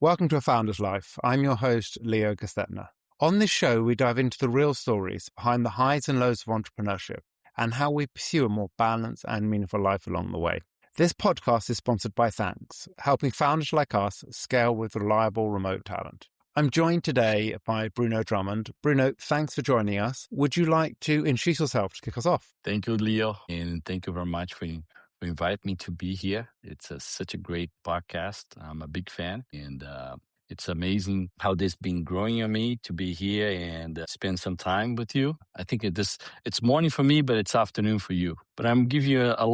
Welcome to A Founder's Life. I'm your host, Leo Gestetner. On this show, we dive into the real stories behind the highs and lows of entrepreneurship and how we pursue a more balanced and meaningful life along the way. This podcast is sponsored by Thanks, helping founders like us scale with reliable remote talent. I'm joined today by Bruno Drummond. Bruno, thanks for joining us. Would you like to introduce yourself to kick us off? Thank you, Leo, and thank you very much for inviting me to be here. It's such a great podcast. I'm a big fan, and it's amazing how this been growing on me to be here and spend some time with you. I think it's morning for me, but it's afternoon for you. But I'm give you talk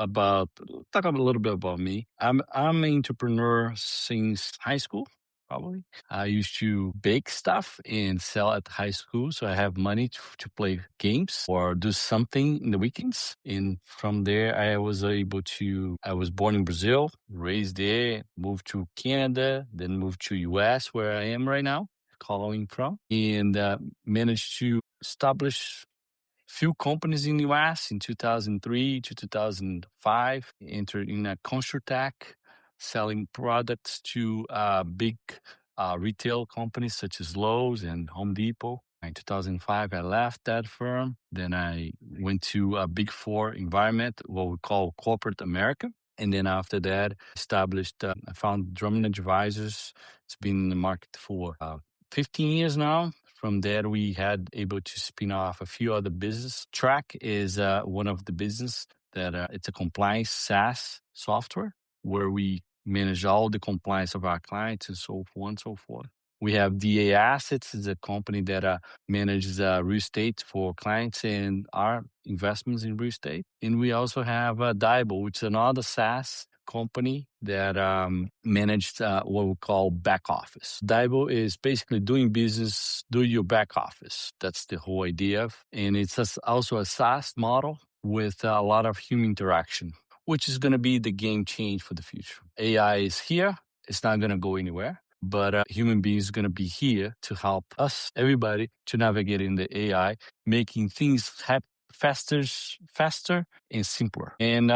a little bit about me. I'm an entrepreneur since high school. Probably. I used to bake stuff and sell at high school. So I have money to play games or do something in the weekends. And from there, I was born in Brazil, raised there, moved to Canada, then moved to US where I am right now, calling from, and managed to establish few companies in the US in 2003 to 2005, entered in a ConstruTech, selling products to big retail companies such as Lowe's and Home Depot. In 2005, I left that firm. Then I went to a Big Four environment, what we call corporate America. And then after that, I found Drummond Advisors. It's been in the market for 15 years now. From there, we had able to spin off a few other business. Track is one of the business that it's a compliance SaaS software where we manage all the compliance of our clients and so on and so forth. We have DA Assets, is a company that manages real estate for clients and our investments in real estate. And we also have Daibo, which is another SaaS company that managed what we call back office. Daibo is basically doing business, do your back office. That's the whole idea. And it's also a SaaS model with a lot of human interaction, which is going to be the game change for the future. AI is here. It's not going to go anywhere. But human beings are going to be here to help us, everybody, to navigate in the AI, making things happen faster and simpler. And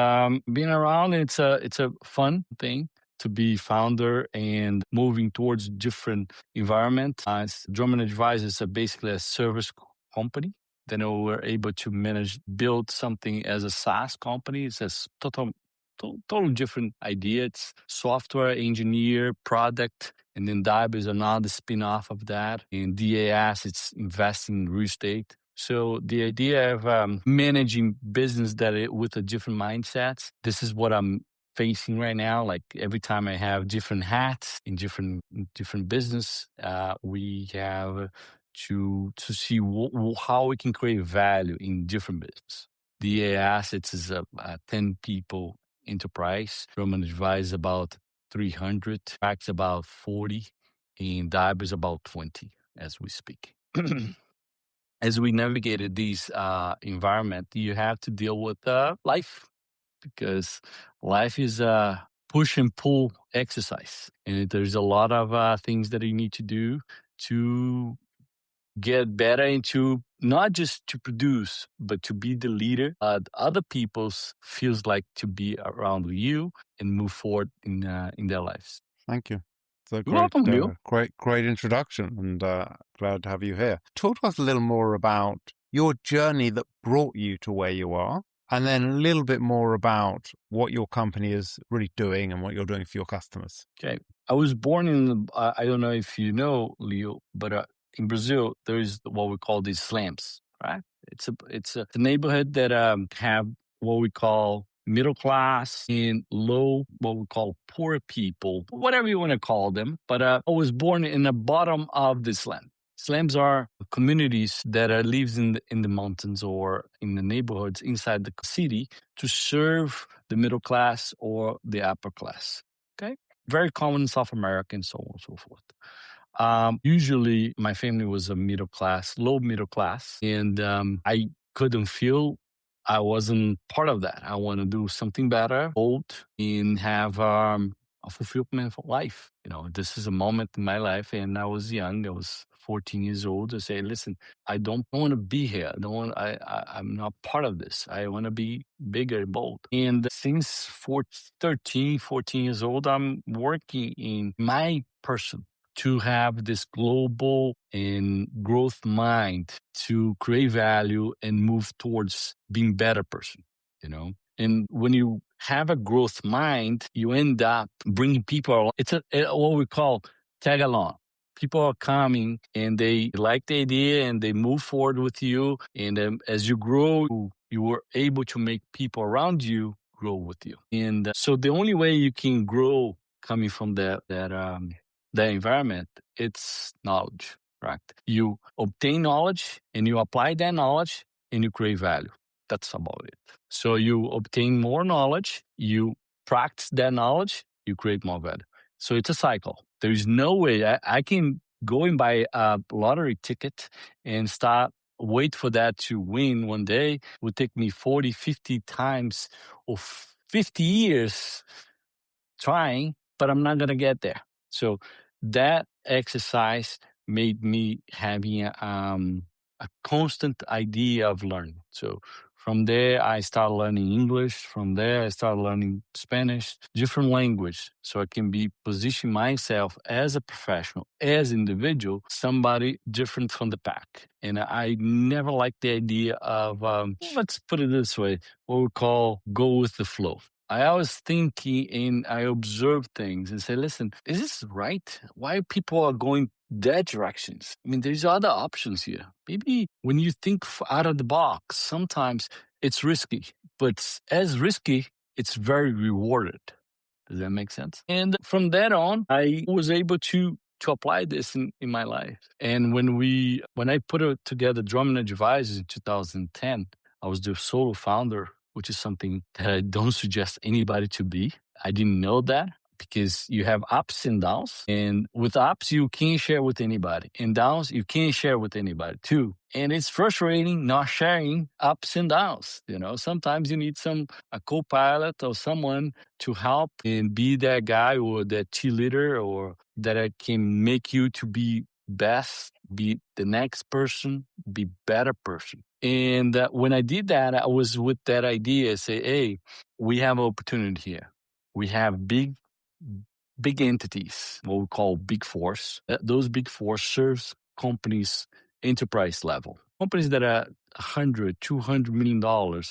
being around, it's a fun thing to be founder and moving towards different environment. Drummond Advisors are basically a service company. Then we were able to build something as a SaaS company. It's a total different idea. It's software engineer product. And then Daibo is another spin-off of that. And DAS, it's investing in real estate. So the idea of managing business with a different mindset, this is what I'm facing right now. Like every time I have different hats in different business, we have to see how we can create value in different business. DA Assets is a 10 people enterprise. Drummond Advisors about 300, Track's about 40, and Daibo is about 20 as we speak. As we navigated this environment, you have to deal with life, because life is a push and pull exercise. And there's a lot of things that you need to do to get better into not just to produce, but to be the leader other people's feels like to be around you and move forward in their lives. Thank you. So welcome, Leo. Great introduction, and glad to have you here. Talk to us a little more about your journey that brought you to where you are, and then a little bit more about what your company is really doing and what you're doing for your customers. Okay. I was born I don't know if you know, Leo, but in Brazil, there is what we call these slums, right? It's a neighborhood that have what we call middle class and low, what we call poor people, whatever you want to call them. But I was born in the bottom of the slum. Slums are communities that lives in the mountains or in the neighborhoods inside the city to serve the middle class or the upper class. Okay, very common in South America and so on and so forth. Usually my family was a low middle class, and I couldn't feel I wasn't part of that. I want to do something better, and have a fulfillment for life. This is a moment in my life, and I was young. I was 14 years old. I say, listen, I don't want to be here. I don't want. I'm not part of this. I want to be bigger and bold. And since 14 years old, I'm working in my person to have this global and growth mind to create value and move towards being better person. And when you have a growth mind, you end up bringing people along. It's what we call tag along. People are coming and they like the idea and they move forward with you. And as you grow, you are able to make people around you grow with you. And so the only way you can grow coming from that environment, it's knowledge, right? You obtain knowledge and you apply that knowledge and you create value. That's about it. So you obtain more knowledge, you practice that knowledge, you create more value. So it's a cycle. There is no way I can go and buy a lottery ticket and wait for that to win one day. It would take me 40, 50 times or 50 years trying, but I'm not going to get there. So that exercise made me having a constant idea of learning. So from there, I started learning English. From there, I started learning Spanish, different language, so I can position myself as a professional, as individual, somebody different from the pack. And I never liked the idea of, let's put it this way, what we call go with the flow. I always think and I observe things and say, listen, is this right? Why people are going that directions? I mean, there's other options here. Maybe when you think out of the box, sometimes it's risky, but as risky, it's very rewarded. Does that make sense? And from that on, I was able to apply this in my life. And when I put together Drummond Advisors in 2010, I was the solo founder, which is something that I don't suggest anybody to be. I didn't know that because you have ups and downs. And with ups, you can't share with anybody. And downs, you can't share with anybody too. And it's frustrating not sharing ups and downs. Sometimes you need a co-pilot or someone to help and be that guy or that cheerleader or that can make you to be best, be the next person, be better person. And when I did that, I was with that idea, say, hey, we have an opportunity here. We have big entities, what we call big fours. Those big four serves companies enterprise level. Companies that are $100, $200 million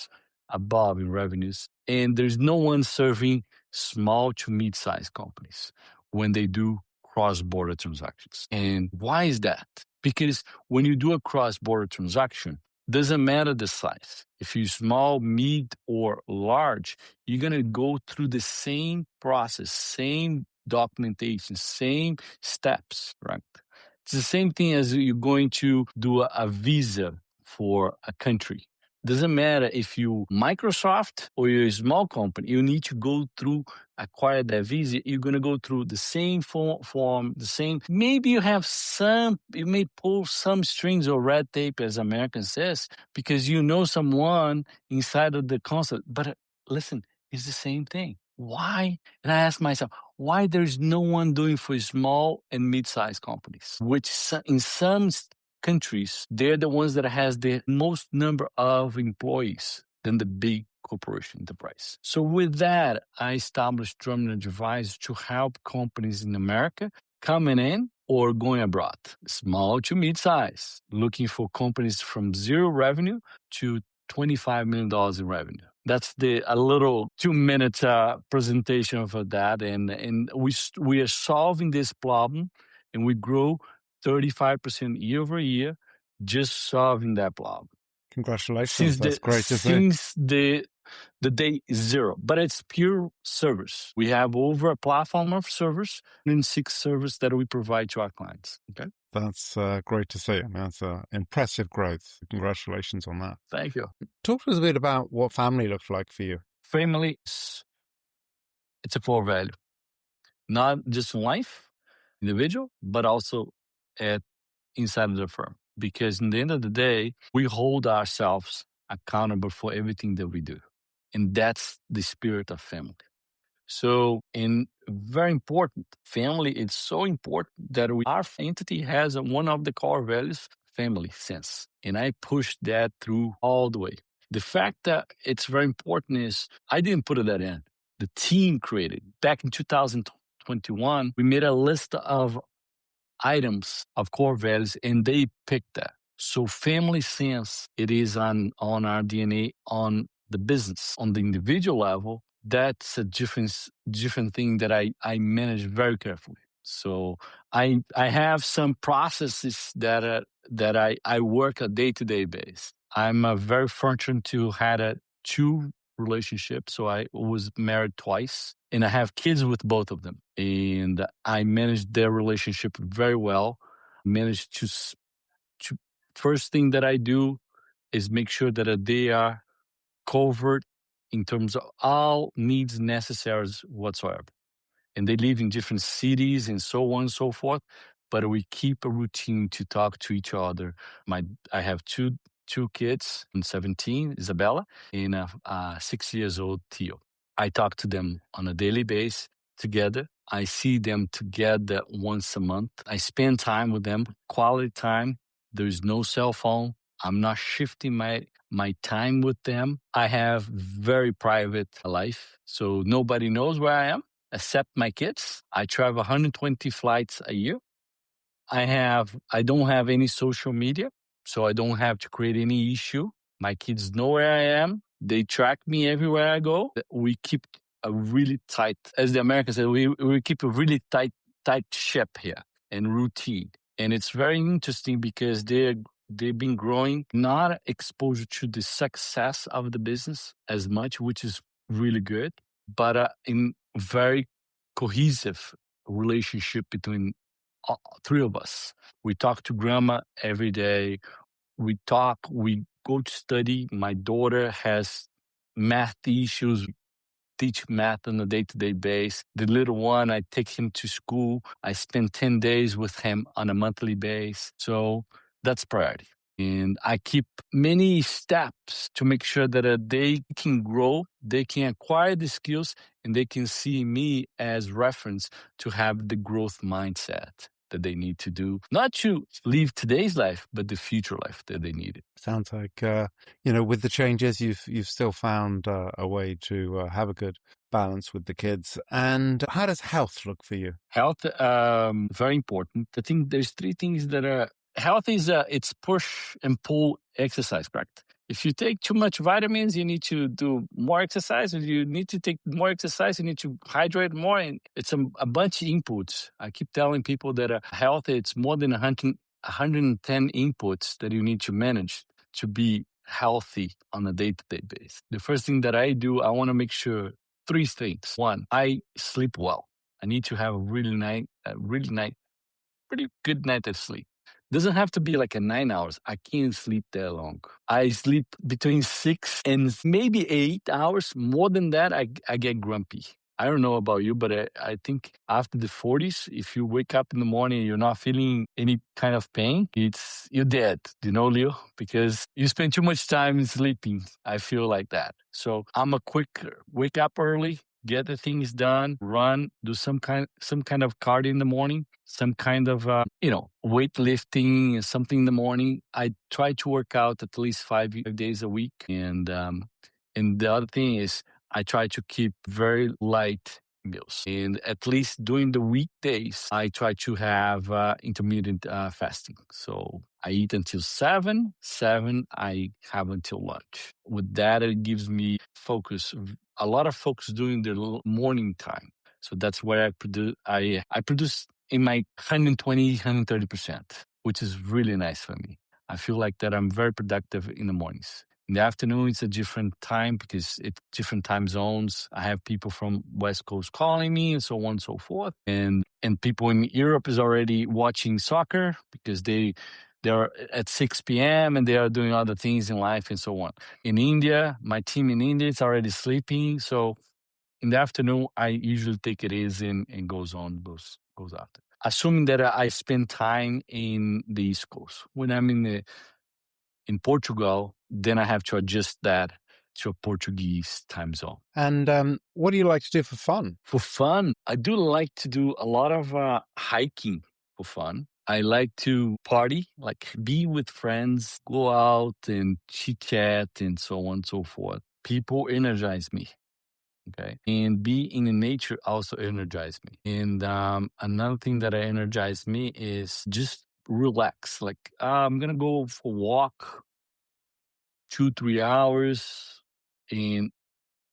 above in revenues. And there's no one serving small to mid-sized companies when they do cross-border transactions. And why is that? Because when you do a cross-border transaction, doesn't matter the size. If you're small, mid, or large, you're going to go through the same process, same documentation, same steps, right? It's the same thing as you're going to do a visa for a country. Doesn't matter if you Microsoft or you're a small company, you need to go through, acquire that visa. You're going to go through the same form, the same. Maybe you may pull some strings or red tape, as American says, because you know someone inside of the consulate. But listen, it's the same thing. Why? And I ask myself, why there's no one doing for small and mid-sized companies, which in some countries, they're the ones that has the most number of employees than the big corporation enterprise. So with that, I established Drummond Advisors to help companies in America coming in or going abroad, small to mid-size, looking for companies from zero revenue to $25 million in revenue. That's a little 2-minute presentation of that. And we are solving this problem and we grow 35% year over year, just solving that problem. Congratulations. That's great to see. Since the day zero, but it's pure service. We have over a platform of service and 6 services that we provide to our clients. Okay. That's great to see. I mean, that's impressive growth. Congratulations on that. Thank you. Talk to us a bit about what family looks like for you. Family, it's a core value, not just in life, individual, but also inside of the firm. Because in the end of the day, we hold ourselves accountable for everything that we do. And that's the spirit of family. So very important. Family is so important that our entity has one of the core values, family sense. And I push that through all the way. The fact that it's very important is I didn't put that in. The team created. Back in 2021, we made a list of items of core values and they picked that. So family sense, it is on our DNA, on the business, on the individual level. That's a different thing that I manage very carefully. So I have some processes that I work a day-to-day basis. I'm very fortunate to had two relationships. So I was married twice and I have kids with both of them. And I managed their relationship very well. Managed to first thing that I do is make sure that they are covered in terms of all needs necessary whatsoever. And they live in different cities and so on and so forth. But we keep a routine to talk to each other. I have two kids, 17, Isabella, and 6 years old, Theo. I talk to them on a daily basis together. I see them together once a month. I spend time with them, quality time. There's no cell phone. I'm not shifting my time with them. I have very private life, so nobody knows where I am except my kids. I travel 120 flights a year. I don't have any social media, so I don't have to create any issue. My kids know where I am. They track me everywhere I go. We keep a really tight, as the Americans say, we keep a really tight ship here and routine. And it's very interesting because they've been growing, not exposure to the success of the business as much, which is really good, but in very cohesive relationship between three of us. We talk to grandma every day. We go to study. My daughter has math issues. Teach math on a day-to-day basis. The little one, I take him to school. I spend 10 days with him on a monthly basis. So that's priority. And I keep many steps to make sure that they can grow, they can acquire the skills, and they can see me as reference to have the growth mindset that they need to do, not to live today's life, but the future life that they need. Sounds like, with the changes, you've still found a way to have a good balance with the kids. And how does health look for you? Health, very important. I think there's three things that are health is it's push and pull exercise, correct? If you take too much vitamins, you need to do more exercise. If you need to take more exercise, you need to hydrate more. And it's a bunch of inputs. I keep telling people that health, it's more than 110 inputs that you need to manage to be healthy on a day-to-day basis. The first thing that I do, I want to make sure three things. One, I sleep well. I need to have a really pretty good night of sleep. Doesn't have to be like 9 hours. I can't sleep that long. I sleep between 6 and maybe 8 hours. More than that, I get grumpy. I don't know about you, but I think after the 40s, if you wake up in the morning and you're not feeling any kind of pain, you're dead, Leo? Because you spend too much time sleeping. I feel like that. So I'm a quick wake up early, get the things done, run, do some kind of cardio in the morning, some kind of weightlifting, something in the morning. I try to work out at least 5 days a week, and the other thing is I try to keep very light meals, and at least during the weekdays, I try to have intermittent fasting. So I eat until 7, I have until lunch. With that, it gives me a lot of focus during the morning time. So that's where I produce in my 120, 130%, which is really nice for me. I feel like that I'm very productive in the mornings. In the afternoon, it's a different time because it's different time zones. I have people from West Coast calling me and so on and so forth. And people in Europe is already watching soccer because they're at 6 p.m. and they are doing other things in life and so on. In India, my team in India is already sleeping. So in the afternoon, I usually take it easy and goes after. Assuming that I spend time in the East Coast. When I'm in Portugal, then I have to adjust that to a Portuguese time zone. And what do you like to do for fun? For fun, I do like to do a lot of hiking for fun. I like to party, like be with friends, go out and chit chat and so on and so forth. People energize me. Okay. And be in the nature also energize me. And another thing that energize me is just relax. Like I'm going to go for a walk 2, 3 hours. And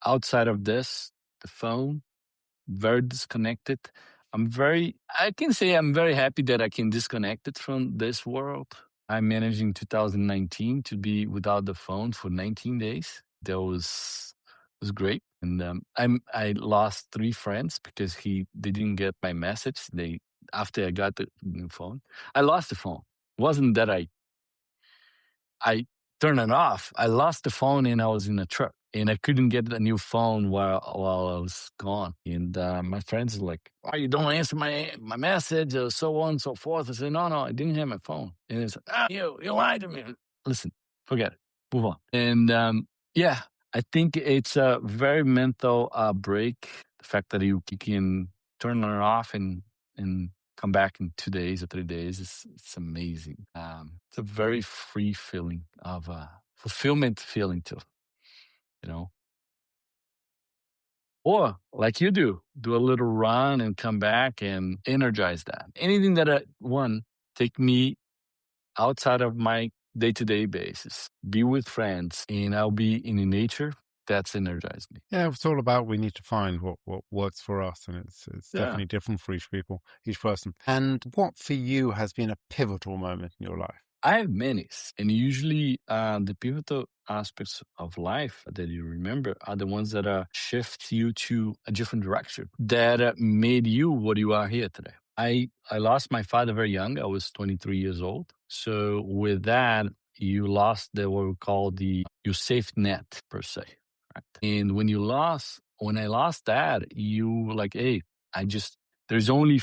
outside of this, the phone, very disconnected. I can say I'm very happy that I can disconnect it from this world. I managed in 2019 to be without the phone for 19 days. That was great. And I lost 3 friends because they didn't get my message. After I got the new phone, I lost the phone. It wasn't that I turned it off. I lost the phone and I was in a truck and I couldn't get a new phone while I was gone. And my friends were like, "Why you don't answer my message?" Or so on and so forth. I said, no, I didn't have my phone. And it's like, you lied to me. Listen, forget it. Move on. And yeah, I think it's a very mental break. The fact that you can turn it off and come back in 2 days or 3 days. It's amazing. It's a very free feeling of fulfillment feeling too, you know. Or like you do a little run and come back and energize that. Anything that take me outside of my day-to-day basis, be with friends, and I'll be in the nature. That's energized me. Yeah, it's all about we need to find what works for us, and it's Yeah. definitely different for each person. And what for you has been a pivotal moment in your life? I have many, and usually the pivotal aspects of life that you remember are the ones that shift you to a different direction that made you what you are here today. I lost my father very young. I was 23 years old. So with that, you lost what we call your safe net per se. Right? And when I lost that, you were like, hey, there's only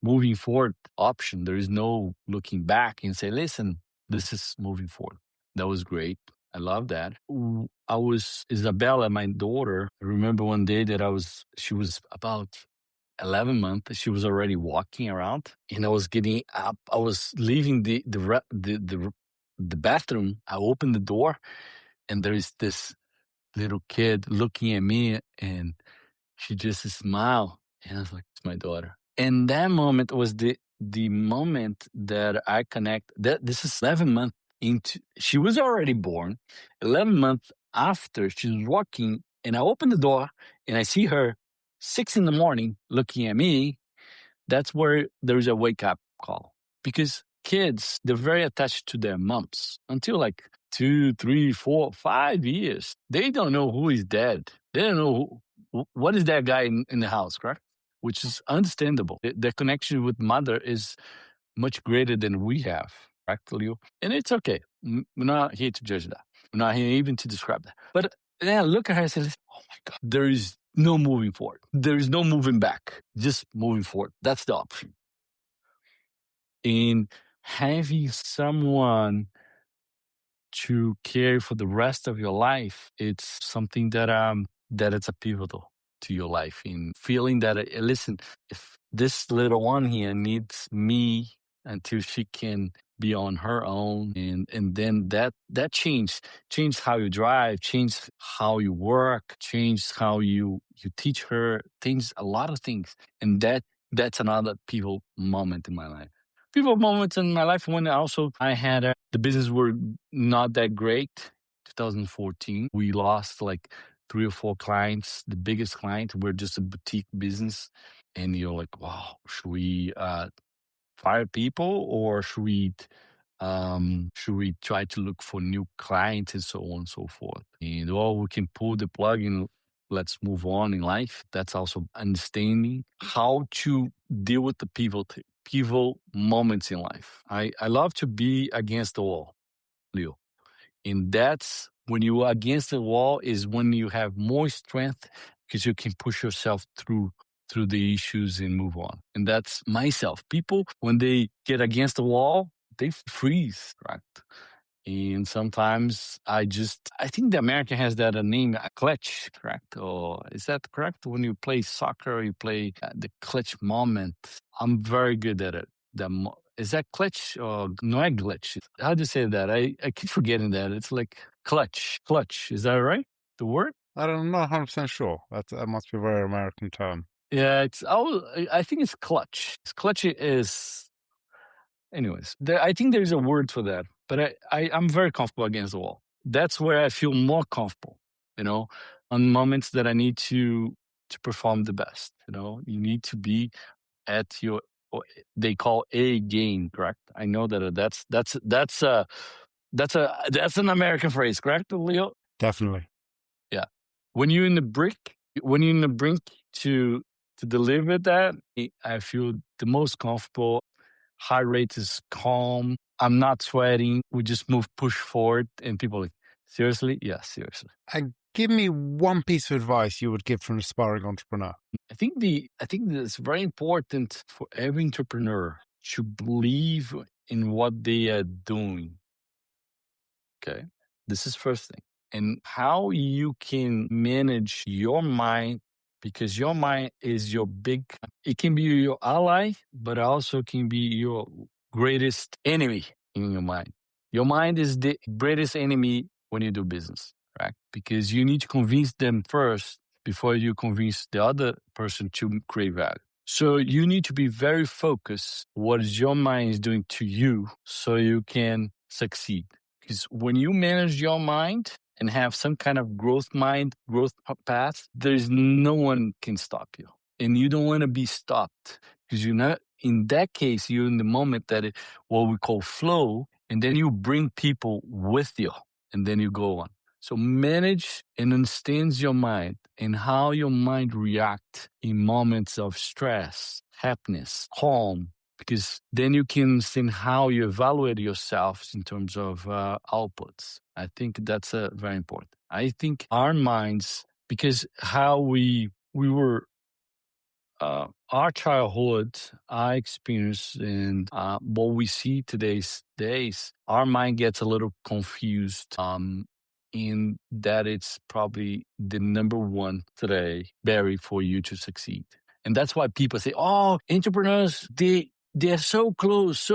moving forward option. There is no looking back and say, listen, this is moving forward. That was great. I love that. I was Isabella, my daughter. I remember one day that she was about 11 months. She was already walking around, and I was getting up. I was leaving the bathroom. I opened the door, and there is this little kid looking at me, and she just smiled. And I was like, it's my daughter. And that moment was the moment that I connect. This is 11 months into. She was already born. 11 months after, she was walking, and I open the door, and I see her 6 in the morning looking at me. That's where there's a wake up call, because kids, they're very attached to their moms until like 2, 3, 4, 5 years. They don't know who is dead. They don't know what is that guy in the house, correct? Which is understandable. The connection with mother is much greater than we have, correct, Leo? And it's okay. We're not here to judge that. We're not here even to describe that. But then I look at her and say, oh my God, there is no moving forward. There is no moving back. Just moving forward. That's the option. And having someone to care for the rest of your life, it's something that it's a pivotal to your life. In feeling that, listen, if this little one here needs me until she can be on her own, and then that change how you drive, change how you work, change how you teach her, change a lot of things. And that's another pivotal moment in my life. Pivotal moments in my life when I had the business were not that great. 2014, we lost like 3 or 4 clients. The biggest client, we're just a boutique business, and you're like, wow, should we fire people, or should we try to look for new clients and so on and so forth? And we can pull the plug and let's move on in life. That's also understanding how to deal with the pivotal moments in life. I love to be against the wall, Leo. And that's when you are against the wall is when you have more strength, because you can push yourself through the issues and move on. And that's myself. People, when they get against the wall, they freeze, right? And sometimes I think the American has that name, a clutch, correct? Or is that correct? When you play soccer, you play the clutch moment. I'm very good at it. Is that clutch or no glitch? How do you say that? I keep forgetting that. It's like clutch. Clutch. Is that right? The word? I'm not 100% sure. That must be a very American term. Yeah, I think it's clutch. Clutch is, anyways, I think there's a word for that, but I'm very comfortable against the wall. That's where I feel more comfortable, on moments that I need to perform the best. You need to be at your, they call A game, correct? I know that's an American phrase, correct, Leo? Definitely. Yeah. When you're in the brink to deliver that, I feel the most comfortable. Heart rate is calm. I'm not sweating. We just push forward, and people are like, seriously? Yeah, seriously. And give me one piece of advice you would give for an aspiring entrepreneur. I think that it's very important for every entrepreneur to believe in what they are doing. Okay. This is first thing. And how you can manage your mind, because your mind is it can be your ally, but also can be your greatest enemy in your mind. Your mind is the greatest enemy when you do business, right? Because you need to convince them first before you convince the other person to create value. So you need to be very focused what is your mind is doing to you so you can succeed. Because when you manage your mind and have some kind of growth path, there's no one can stop you. And you don't want to be stopped because you're not, in that case, you're in the moment what we call flow, and then you bring people with you and then you go on. So manage and understand your mind and how your mind reacts in moments of stress, happiness, calm, because then you can see how you evaluate yourself in terms of outputs. I think that's very important. I think our minds, because how we were, our childhood, our experience, and what we see today's days, our mind gets a little confused. In that it's probably the number one today barrier for you to succeed. And that's why people say, oh, entrepreneurs, they're so close,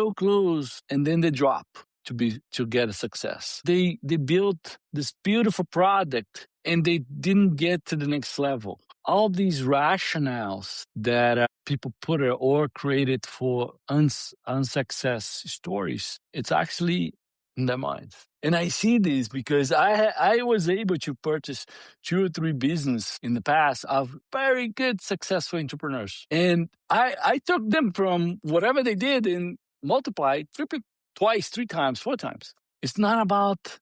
and then they drop to get a success. They built this beautiful product and they didn't get to the next level. All these rationales that people put or created for unsuccess stories, it's actually in their minds. And I see this because I was able to purchase 2 or 3 business in the past of very good, successful entrepreneurs. And I took them from whatever they did and multiplied twice, 3 times, 4 times. It's not about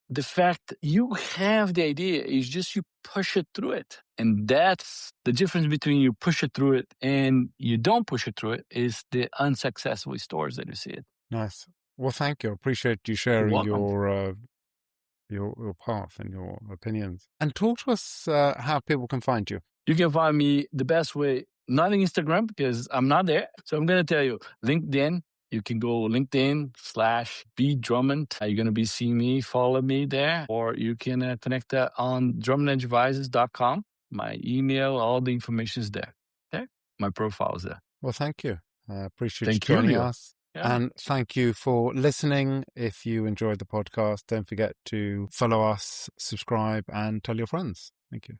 the fact you have the idea. It's just you push it through it. And that's the difference between you push it through it and you don't push it through it is the unsuccessful stories that you see it. Nice. Well, thank you. I appreciate you sharing your path and your opinions. And talk to us how people can find you. You can find me the best way, not on Instagram because I'm not there. So I'm going to tell you, LinkedIn. You can go LinkedIn/B Drummond. You're going to be seeing me, follow me there. Or you can connect on drummondadvisors.com. My email, all the information is there. Okay? My profile is there. Well, thank you. I appreciate you joining us. Yeah. And thank you for listening. If you enjoyed the podcast, don't forget to follow us, subscribe, and tell your friends. Thank you.